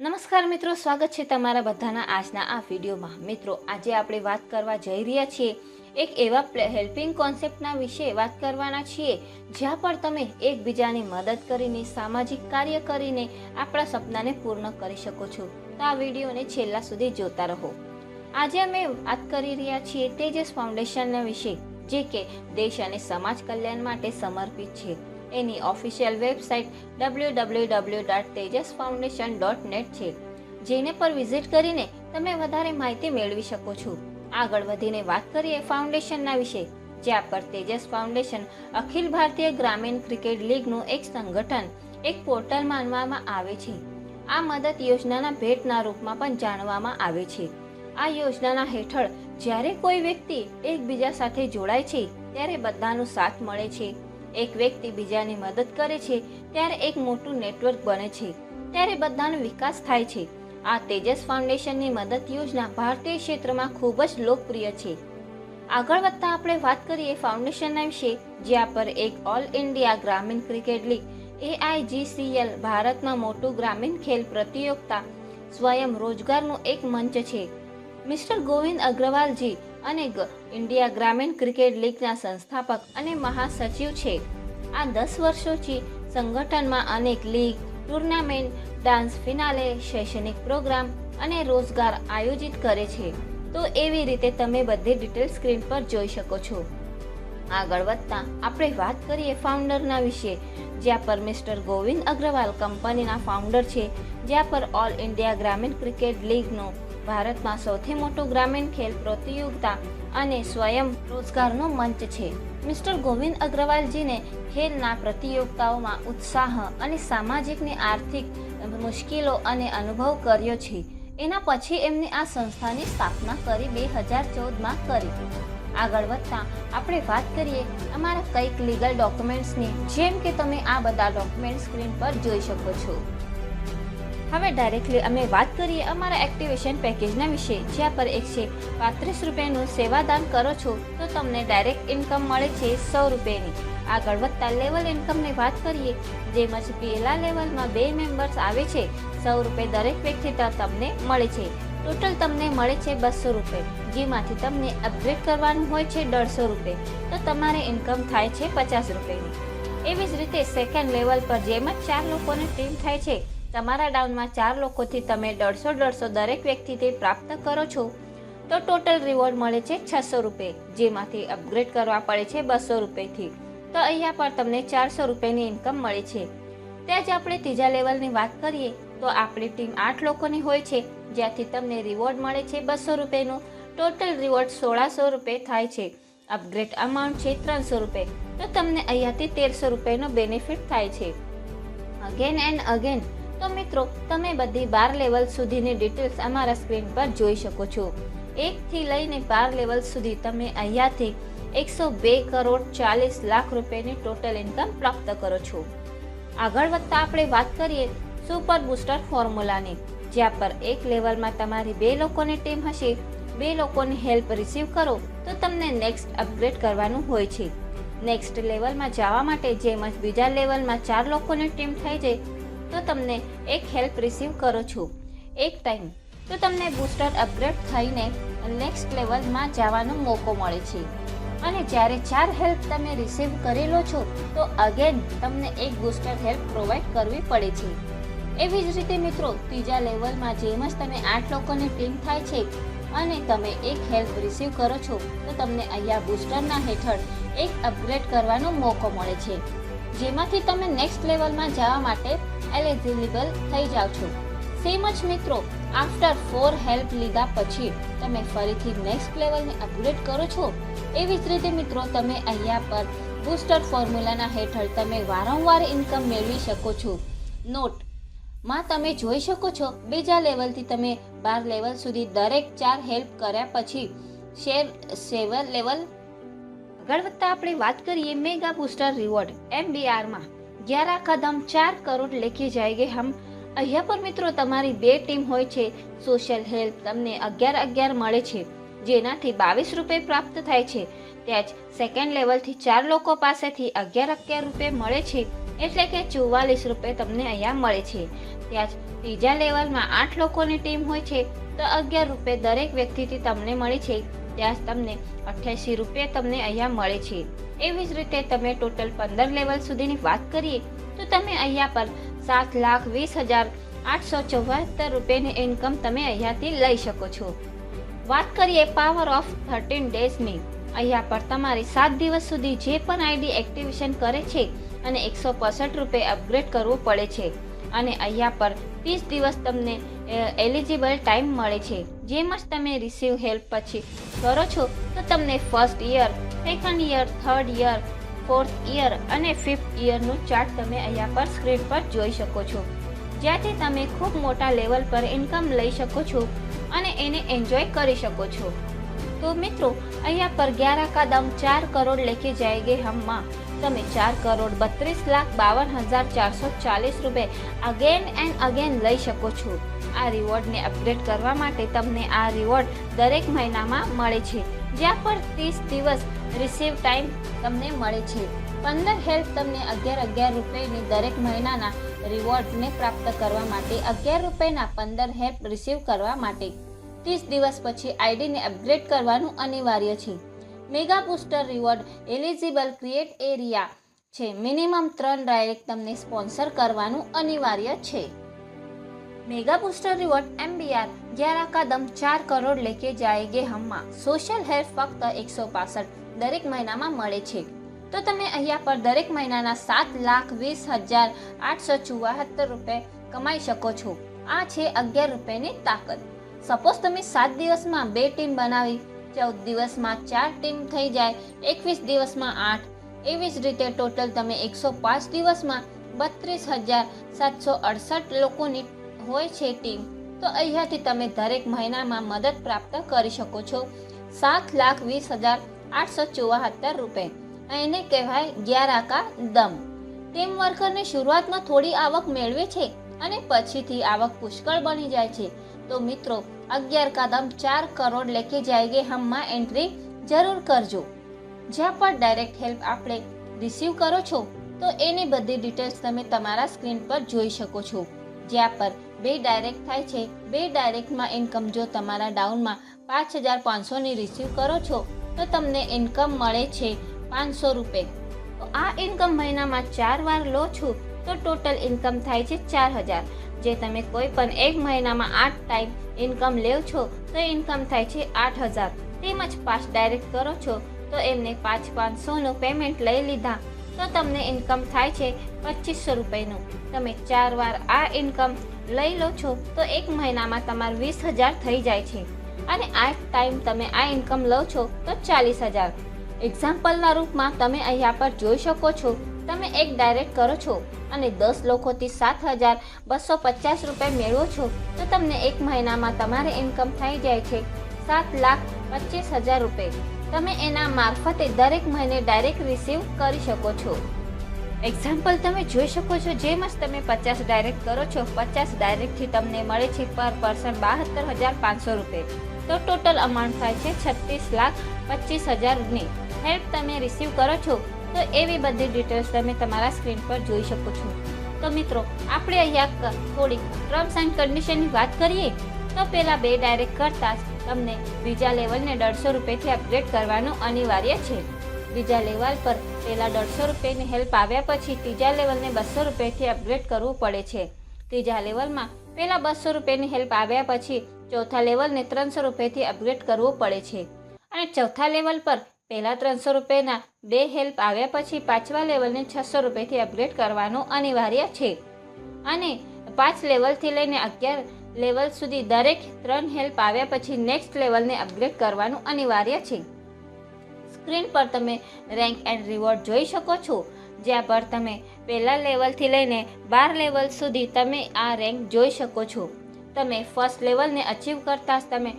નમસ્કાર મિત્રો, સ્વાગત છે તમારા બધાના આજના આ વિડીયોમાં। મિત્રો, આજે આપણે વાત કરવા જઈ રહ્યા છીએ એક એવા હેલ્પિંગ કોન્સેપ્ટના વિશે વાત કરવાના છીએ જ્યાં પર તમે એકબીજાની મદદ કરીને સામાજિક કાર્ય કરીને આપણા સપનાને પૂર્ણ કરી શકો છો। તો આ વિડીયોને છેલ્લા સુધી જોતા રહો। આજે અમે વાત કરી રહ્યા છીએ તેજસ ફાઉન્ડેશનના વિશે, જે કે દેશ અને સમાજ કલ્યાણ માટે સમર્પિત છે। એની ઓફિશિયલ વેબસાઇટ www.tejasfoundation.net છે, જેને પર વિઝિટ કરીને તમે વધારે માહિતી મેળવી શકો છો। આગળ વધીને વાત કરીએ ફાઉન્ડેશનના વિશે, જ્યાં પર તેજસ ફાઉન્ડેશન અખિલ ભારતીય ગ્રામીણ ક્રિકેટ લીગનું એક સંગઠન, એક પોર્ટલ માનવામાં આવે છે। આ મદદ યોજનાના ભેટના રૂપમાં પણ જાણવામાં આવે છે। આ યોજનાના હેઠળ જ્યારે કોઈ વ્યક્તિ એકબીજા સાથે જોડાય છે ત્યારે બધાનો સાથ મળે છે। એક વ્યક્તિ બીજાની મદદ કરે છે ત્યારે એક મોટું નેટવર્ક બને છે, ત્યારે બધાનો વિકાસ થાય છે। આ તેજસ ફાઉન્ડેશનની મદદ યોજના ભારતીય ક્ષેત્રમાં ખૂબ જ લોકપ્રિય છે। આગળ વધતા આપણે વાત કરીએ ફાઉન્ડેશનના વિશે, જ્યાં પર એક ઓલ ઇન્ડિયા ગ્રામીણ ક્રિકેટ લીગ AIGCL ભારતમાં મોટું ગ્રામીણ ખેલ પ્રતિયોગિતા સ્વયં રોજગારનું એક મંચ છે। મિસ્ટર ગોવિંદ અગ્રવાલજી અને ઇન્ડિયા ગ્રામીણ ક્રિકેટ લીગના સંસ્થાપક અને મહાસચિવ છે। આ 10 વર્ષોથી સંગઠનમાં અનેક લીગ, ટુર્નામેન્ટ, ડાન્સ ફિનાલે, શૈક્ષણિક પ્રોગ્રામ અને રોજગાર આયોજિત કરે છે। તો એવી રીતે તમે બધી ડિટેલ સ્ક્રીન પર જોઈ શકો છો। આગળ વધતા આપણે વાત કરીએ ફાઉન્ડરના વિશે, જ્યાં પર મિસ્ટર ગોવિંદ અગ્રવાલ કંપનીના ફાઉન્ડર છે, જ્યાં પર ઓલ ઇન્ડિયા ગ્રામીણ ક્રિકેટ લીગનું ભારતમાં સૌથી મોટું ગ્રામીણ ખેલ પ્રતિયોગિતા અને સ્વયં રોજગારનો મંચ છે। મિસ્ટર ગોવિંદ અગ્રવાલજીને ખેલના પ્રતિયોગિતાઓમાં ઉત્સાહ અને સામાજિકની આર્થિક મુશ્કેલીઓ અને અનુભવ કર્યો છે। એના પછી એમને આ સંસ્થાની સ્થાપના કરી 2014માં કરી। આગળ વધતા આપણે વાત કરીએ અમારા કંઈક લીગલ ડોક્યુમેન્ટ્સની, જેમ કે તમે આ બધા ડોક્યુમેન્ટ સ્ક્રીન પર જોઈ શકો છો। હવે ડાયરેક્ટલી અમે વાત કરીએ અમારા એક્ટિવેશન પેકેજના વિશે, જ્યાં પર 135 રૂપિયાનું સેવાદાન કરો છો તો તમને ડાયરેક્ટ ઇન્કમ મળે છે 100 રૂપિયાની। આગળ વધતા લેવલ ઇન્કમની વાત કરીએ, જેમાં પહેલા લેવલમાં 2 મેમ્બર્સ આવે છે, 100 રૂપિયા દરેક વ્યક્તિ તમને મળે છે। ટોટલ તમને મળે છે 200 રૂપિયા, જેમાંથી તમને અપગ્રેડ કરવાનું હોય છે 150 રૂપિયા, તો તમારે ઇન્કમ થાય છે 50 રૂપિયાની। એવી જ રીતે સેકન્ડ લેવલ પર જેમ જ 4 લોકોની ટીમ થાય છે, તમારા ડાઉનમાં 4 લોકોથી તમે 150 દરેક વ્યક્તિથી પ્રાપ્ત કરો છો, તો ટોટલ રિવોર્ડ મળે છે 600 રૂપિયા, જેમાંથી અપગ્રેડ કરવા પડે છે 200 રૂપિયાથી। તો અહીંયા પર તમને 400 રૂપિયાની ઇન્કમ મળે છે। ત્યાં જ આપણે ત્રીજા લેવલની વાત કરીએ તો આપણી ટીમ 8 લોકોની હોય છે, જ્યાંથી તમને રિવોર્ડ મળે છે 200 રૂપિયાનું। ટોટલ રિવોર્ડ 1600 રૂપિયા થાય છે। અપગ્રેડ અમાઉન્ટ છે 300 રૂપિયા, તો તમને અહીંયાથી 1300 રૂપિયાનો બેનિફિટ થાય છે। અગેન એન્ડ અગેન તો મિત્રો, તમે બધી 12 લેવલ સુધીની ડિટેલ્સ અમારા સ્ક્રીન પર જોઈ શકો છો। 1 થી લઈને 12 લેવલ સુધી તમે અહીંયાથી 102 કરોડ 40 લાખ રૂપિયાની ટોટલ ઇન્કમ પ્રાપ્ત કરો છો। આગળ વધતા આપણે વાત કરીએ સુપર બૂસ્ટર ફોર્મ્યુલાની, જ્યાં પર એક લેવલમાં તમારી 2 લોકોની ટીમ હશે, 2 લોકોની હેલ્પ રિસીવ કરો તો તમને નેક્સ્ટ અપગ્રેડ કરવાનું હોય છે। નેક્સ્ટ લેવલમાં જવા માટે જેમ જ બીજા લેવલમાં 4 લોકોની ટીમ થઈ જાય તો તમને એક હેલ્પ રિસીવ કરો છો એક ટાઈમ, તો તમને બૂસ્ટર અપગ્રેડ થઈને નેક્સ્ટ લેવલમાં જવાનો મોકો મળે છે। અને જ્યારે 4 હેલ્પ તમે રિસીવ કરેલો છો તો અગેન તમને એક બૂસ્ટર હેલ્પ પ્રોવાઈડ કરવી પડે છે। એવી જ રીતે મિત્રો, ત્રીજા લેવલમાં જેમ જ તમે 8 લોકોની ટીમ થાય છે અને તમે એક હેલ્પ રિસીવ કરો છો તો તમને અહીંયા બૂસ્ટરના હેઠળ એક અપગ્રેડ કરવાનો મોકો મળે છે, જેમાંથી તમે નેક્સ્ટ લેવલમાં જવા માટે એલિજિબલ થઈ જાઓ છો। સેમ જ મિત્રો, આફ્ટર 4 હેલ્પ લીધા પછી તમે ફરીથી નેક્સ્ટ લેવલને અપગ્રેડ કરો છો। એવી જ રીતે મિત્રો, તમે અહીંયા પર બૂસ્ટર ફોર્મ્યુલાના હેઠળ તમે વારંવાર ઇન્કમ મેળવી શકો છો। નોટ માં તમે જોઈ શકો છો, બીજા લેવલથી તમે 12 લેવલ સુધી દરેક 4 હેલ્પ કર્યા પછી 7 લેવલ। આગળ વધતા આપણે વાત કરીએ મેગા બૂસ્ટર રિવોર્ડ MBRમાં 11 કદમ 4 કરોડ લેકે જાયગે હમ। અહીંયા પર મિત્રો તમારી 2 ટીમ હોય છે, સોશિયલ હેલ્પ તમને 11 મળે છે, જેનાથી 22 રૂપિયા પ્રાપ્ત થાય છે। ત્યાં જ સેકન્ડ લેવલથી 4 લોકો પાસેથી 11 રૂપિયા મળે છે, એટલે કે 44 રૂપિયા તમને અહીંયા મળે છે। ત્યાં જ ત્રીજા લેવલમાં 8 લોકોની ટીમ હોય છે તો 11 રૂપિયા દરેક વ્યક્તિથી તમને મળે છે. ત્યાં જ તમને 88 રૂપિયા તમને અહીંયા મળે છે. એવી જ રીતે તમે ટોટલ 15 લેવલ સુધીની વાત કરીએ તો તમે અહીંયા પર 7,20,874 રૂપિયાની ઇન્કમ તમે અહીંયાથી લઈ શકો છો. વાત કરીએ પાવર ઓફ 13 ડેઝની. અહીંયા પર તમારે 7 દિવસ સુધી જે પણ આઈડી એક્ટિવેશન કરે છે અને 165 રૂપિયા અપગ્રેડ કરવું પડે છે. અને અહીંયા પર 30 દિવસ તમને એલિજિબલ ટાઈમ મળે છે. જેમ જ તમે રિસીવ હેલ્પ પછી કરો છો તો તમને first year, second year, third year, fourth year અને ફિફ્થ યરનું ચાર્ટ તમે અહીંયા પર સ્ક્રીન પર જોઈ શકો છો, જ્યાંથી તમે ખૂબ મોટા લેવલ પર ઇન્કમ લઈ શકો છો અને એને એન્જોય કરી શકો છો. તો મિત્રો અહીંયા પર 11 का दम 4 करोड़ लेके जाएंगे हमમાં તમે 4,32,52,440 રૂપિયા અગેન એન્ડ અગેન લઈ શકો છો. આ રિવોર્ડને અપગ્રેડ કરવા માટે તમને આ રિવોર્ડ દરેક મહિનામાં મળે છે, જ્યાં પર 30 દિવસ રિસીવ ટાઈમ તમને મળે છે. 15 હેલ્પ તમને 11 રૂપિયાની દરેક મહિનાના રિવોર્ડને પ્રાપ્ત કરવા માટે 11 રૂપિયાના 15 હેલ્પ રિસીવ કરવા માટે 30 દિવસ પછી આઈડીને અપગ્રેડ કરવાનું અનિવાર્ય છે. Mega booster reward eligible create area છે. મિનિમમ 3 ડાયરેક્ટ તમને સ્પોન્સર કરવાનું અનિવાર્ય છે. मेगा बूस्टर रिवॉर्ड MBR 11 का दम 4 करोड़ लेके जाएंगे हमમાં સોશિયલ હેલ્પ ફક્ત 165 દરેક મહિનામાં મળે છે. તો તમે અહીંયા પર દરેક મહિનાના 7,20,874 રૂપિયા કમાઈ શકો છો. આ છે 11 રૂપિયાની તાકાત. સપોઝ તમે 7 દિવસમાં 2 ટીમ બનાવી, 14 દિવસમાં 4 ટીમ થઈ જાય, 21 દિવસમાં 8, એવી જ રીતે ટોટલ તમે 105 દિવસમાં 32,768 લોકોની હોય છે ટીમ. તો અહીંયાથી તમે દરેક મહિનામાં મદદ પ્રાપ્ત કરી શકો છો 7,20,874 રૂપિયા. એને કહેવાય 11 का दम. ટીમ વર્કરની શરૂઆતમાં થોડી આવક મેળવે છે અને પછીથી આવક પુષ્કળ બની જાય છે. તો મિત્રો 11 का दम 4 करोड़ लेके जाएंगे हमમાં એન્ટ્રી જરૂર કરજો. જ્યાં પર ડાયરેક્ટ હેલ્પ આપણે રિસીવ કરો છો તો એની બધી ડિટેલ્સ તમે તમારા સ્ક્રીન પર જોઈ શકો છો. જ્યાં પર 2 ડાયરેક્ટ થાય છે. 2 ડાયરેક્ટમાં ઇન્કમ જો તમારા ડાઉનમાં 5,500ની રિસીવ કરો છો તો તમને ઇન્કમ મળે છે 500 રૂપિયા. તો આ ઇન્કમ મહિનામાં 4 વાર લો છો તો ટોટલ ઇન્કમ થાય છે 4,000. જે તમે કોઈ પણ એક મહિનામાં 8 ટાઈમ ઇન્કમ લેવ છો તો ઇન્કમ થાય છે 8,000. તેમજ 5 ડાયરેક્ટ કરો છો તો એમને 5,500નું પેમેન્ટ લઈ લીધા તો તમને ઇન્કમ થાય છે 2,500 રૂપિયાનું. તમે 4 વાર આ ઇન્કમ લઈ લો છો તો એક મહિનામાં તમારે 20,000 થઈ જાય છે અને 8 ટાઈમ તમે આ ઇન્કમ લો છો તો 40,000. એક્ઝામ્પલના રૂપમાં તમે અહીંયા પર જોઈ શકો છો, તમે એક ડાયરેક્ટ કરો છો અને 10 લોકોથી 7,250 રૂપિયા મેળવો છો તો તમને એક મહિનામાં તમારે ઇન્કમ થઈ જાય છે 7,25,000 રૂપિયા. તમે એના મારફતે દરેક મહિને ડાયરેક્ટ રિસીવ કરી શકો છો. એક્ઝામ્પલ તમે જોઈ શકો છો, જેમ જ તમે 50 ડાયરેક્ટ કરો છો, 50 ડાયરેક્ટથી તમને મળે છે પર પર્સન 72,500 રૂપિયા. તો ટોટલ અમાઉન્ટ થાય છે 36,25,000ની હેલ્પ તમે રિસીવ કરો છો. તો એવી બધી ડિટેલ્સ તમે તમારા સ્ક્રીન પર જોઈ શકો છો. તો મિત્રો આપણે અહીંયા થોડીક ટર્મ્સ એન્ડ કન્ડિશનની વાત કરીએ તો પહેલાં 2 ડાયરેક્ટ કરતાં જ તમને બીજા લેવલને 150 રૂપિયાથી અપગ્રેડ કરવાનું અનિવાર્ય છે. બીજા લેવલ પર પહેલાં 150 રૂપિયાની હેલ્પ આવ્યા પછી ત્રીજા લેવલને 200 રૂપિયાથી અપગ્રેડ કરવું પડે છે. ત્રીજા લેવલમાં પહેલાં 200 રૂપિયાની હેલ્પ આવ્યા પછી ચોથા લેવલને 300 રૂપિયાથી અપગ્રેડ કરવું પડે છે. અને ચોથા લેવલ પર પહેલાં 300 રૂપિયાના 2 હેલ્પ આવ્યા પછી પાંચમા લેવલને 600 રૂપિયાથી અપગ્રેડ કરવાનું અનિવાર્ય છે. અને 5 લેવલથી લઈને 11 લેવલ સુધી દરેક 3 હેલ્પ આવ્યા પછી નેક્સ્ટ લેવલને અપગ્રેડ કરવાનું અનિવાર્ય છે. સ્ક્રીન પર તમે રેન્ક એન્ડ રિવોર્ડ જોઈ શકો છો, જ્યાં પર તમે પહેલા લેવલથી લઈને 12 લેવલ સુધી તમે આ રેન્ક જોઈ શકો છો. તમે ફર્સ્ટ લેવલને અચીવ કરતાં જ તમે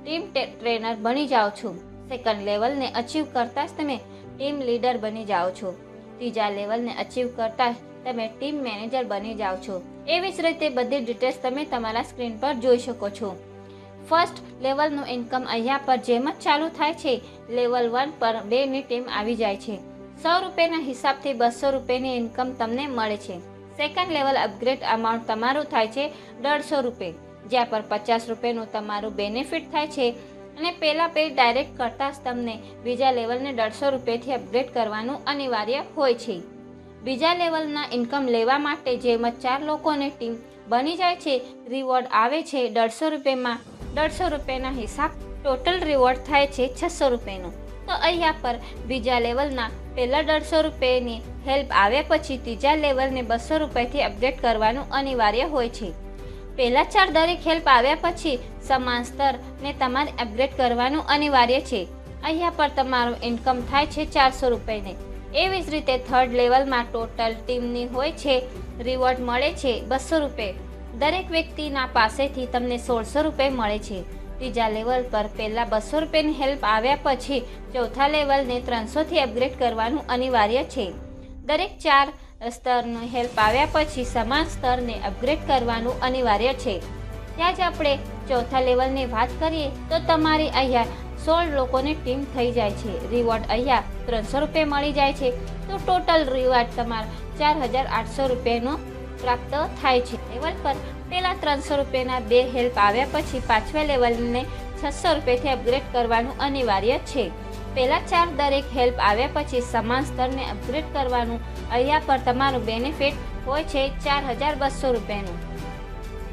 ટીમ ટ્રેનર બની જાઓ છો. સેકન્ડ લેવલને અચીવ કરતાં જ તમે ટીમ લીડર બની જાઓ છો. ત્રીજા લેવલને અચીવ કરતાં જ તમે ટીમ મેનેજર બની જાઓ છો. એવી જ રીતે બધી ડિટેલ્સ તમે તમારા સ્ક્રીન પર જોઈ શકો છો. ફર્સ્ટ લેવલનું ઇન્કમ અહીંયા પર જેમ જ ચાલુ થાય છે, લેવલ 1 પર 2ની ટીમ આવી જાય છે. 100 રૂપિયાના હિસાબથી 200 રૂપિયાની ઇન્કમ તમને મળે છે. સેકન્ડ લેવલ અપગ્રેડ અમાઉન્ટ તમારું થાય છે 150 રૂપિયા, જ્યાં પર 50 રૂપિયાનું તમારું બેનિફિટ થાય છે અને પહેલા પે ડાયરેક્ટ કરતાં જ તમને બીજા લેવલને 150 રૂપિયાથી અપગ્રેડ કરવાનું અનિવાર્ય હોય છે. બીજા લેવલના ઇન્કમ લેવા માટે જેમ જ 4 લોકોની ટીમ બની જાય છે, રિવોર્ડ આવે છે 150 રૂપિયામાં. 150 રૂપિયાના હિસાબ ટોટલ રિવોર્ડ થાય છે 600 રૂપિયાનું. તો અહીંયા પર બીજા લેવલના પહેલા 150 રૂપિયાની હેલ્પ આવ્યા પછી ત્રીજા લેવલને 200 રૂપિયાથી અપડેટ કરવાનું અનિવાર્ય હોય છે. પહેલા 4 દરેક હેલ્પ આવ્યા પછી સમાન સ્તરને તમારે અપગ્રેડ કરવાનું અનિવાર્ય છે. અહીંયા પર તમારું ઇન્કમ થાય છે 400 રૂપિયાને. એવી જ રીતે થર્ડ લેવલમાં ટોટલ ટીમની હોય છે, રિવોર્ડ મળે છે 200 રૂપિયા. દરેક વ્યક્તિના પાસેથી તમને 1600 રૂપિયા મળે છે. ત્રીજા લેવલ પર પહેલાં 200 રૂપિયાની હેલ્પ આવ્યા પછી ચોથા લેવલને 300થી અપગ્રેડ કરવાનું અનિવાર્ય છે. દરેક 4 સ્તરની હેલ્પ આવ્યા પછી સમાન સ્તરને અપગ્રેડ કરવાનું અનિવાર્ય છે. ત્યાં જ આપણે ચોથા લેવલની વાત કરીએ તો તમારી અહીંયા 16 લોકોની ટીમ થઈ જાય છે. રિવોર્ડ અહીંયા 300 રૂપિયા મળી જાય છે. તો ટોટલ રિવોર્ડ તમારા 4800 રૂપિયાનો પ્રાપ્ત થાય છે. લેવલ પર પહેલાં 300 રૂપિયાના 2 હેલ્પ આવ્યા પછી પાંચમા લેવલને 600 રૂપિયાથી અપગ્રેડ કરવાનું અનિવાર્ય છે. પહેલાં 4 દરેક હેલ્પ આવ્યા પછી સમાન સ્તરને અપગ્રેડ કરવાનું અહીંયા પર તમારું બેનિફિટ હોય છે 4200 રૂપિયાનું.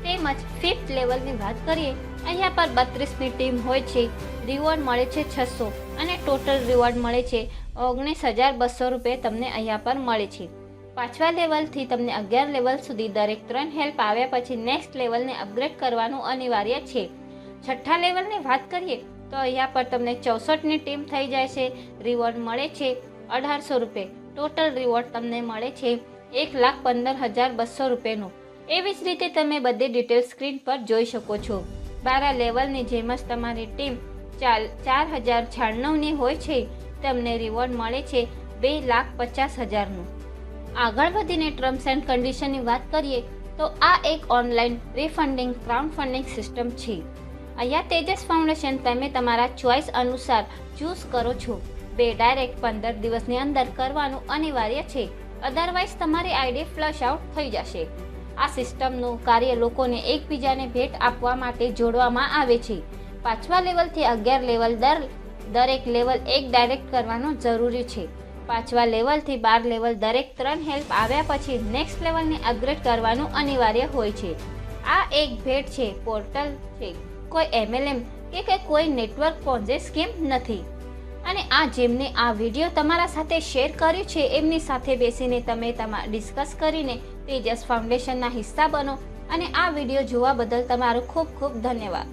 તેમજ ફિફ્થ લેવલની વાત કરીએ, અહીંયા પર 32ની ટીમ હોય છે, રિવોર્ડ મળે છે 600 અને ટોટલ રિવોર્ડ મળે છે 19200 રૂપિયા તમને અહીંયા પર મળે છે. પાંચમા લેવલથી તમને 11 લેવલ સુધી દરેક 3 હેલ્પ આવ્યા પછી નેક્સ્ટ લેવલને અપગ્રેડ કરવાનું અનિવાર્ય છે. છઠ્ઠા લેવલની વાત કરીએ તો અહીંયા પર તમને 64ની ટીમ થઈ જાય છે, રિવોર્ડ મળે છે 1800 રૂપિયા. ટોટલ રિવોર્ડ તમને મળે છે 1,15,200 રૂપિયાનું. એવી જ રીતે તમે બધી ડિટેલ સ્ક્રીન પર જોઈ શકો છો. 12 લેવલની જેમ જ તમારી ટીમ 4096ની હોય છે, તમને રિવોર્ડ મળે છે 2,50,000નું. આગળ વધીને ટર્મ્સ એન્ડ કન્ડિશનની વાત કરીએ તો આ એક ઓનલાઈન રિફંડિંગ ક્રાઉડ ફંડિંગ સિસ્ટમ છે. અહીંયા તેજસ ફાઉન્ડેશન તમે તમારા ચોઇસ અનુસાર ચૂઝ કરો છો. ડાયરેક્ટ 15 દિવસની અંદર કરવાનું અનિવાર્ય છે, અદરવાઇઝ તમારી આઈડી ફ્લશ આઉટ થઈ જશે. આ સિસ્ટમનું કાર્ય લોકોને એકબીજાને ભેટ આપવા માટે જોડવામાં આવે છે. પાંચમા લેવલથી 11 લેવલ દરેક લેવલ એક ડાયરેક્ટ કરવાનો જરૂરી છે. પાંચમા લેવલથી 12 લેવલ દરેક 3 હેલ્પ આવ્યા પછી નેક્સ્ટ લેવલને અપગ્રેડ કરવાનું અનિવાર્ય હોય છે. આ એક ભેટ છે, પોર્ટલ છે, કોઈ MLM કે કોઈ નેટવર્ક પોન્ઝી સ્કીમ નથી. અને આ જેમને આ વિડીયો તમારા સાથે શેર કર્યું છે એમની સાથે બેસીને તમે ડિસ્કસ કરીને તેજસ ફાઉન્ડેશનના હિસ્સા બનો. અને આ વિડીયો જોવા બદલ તમારો ખૂબ ખૂબ ધન્યવાદ.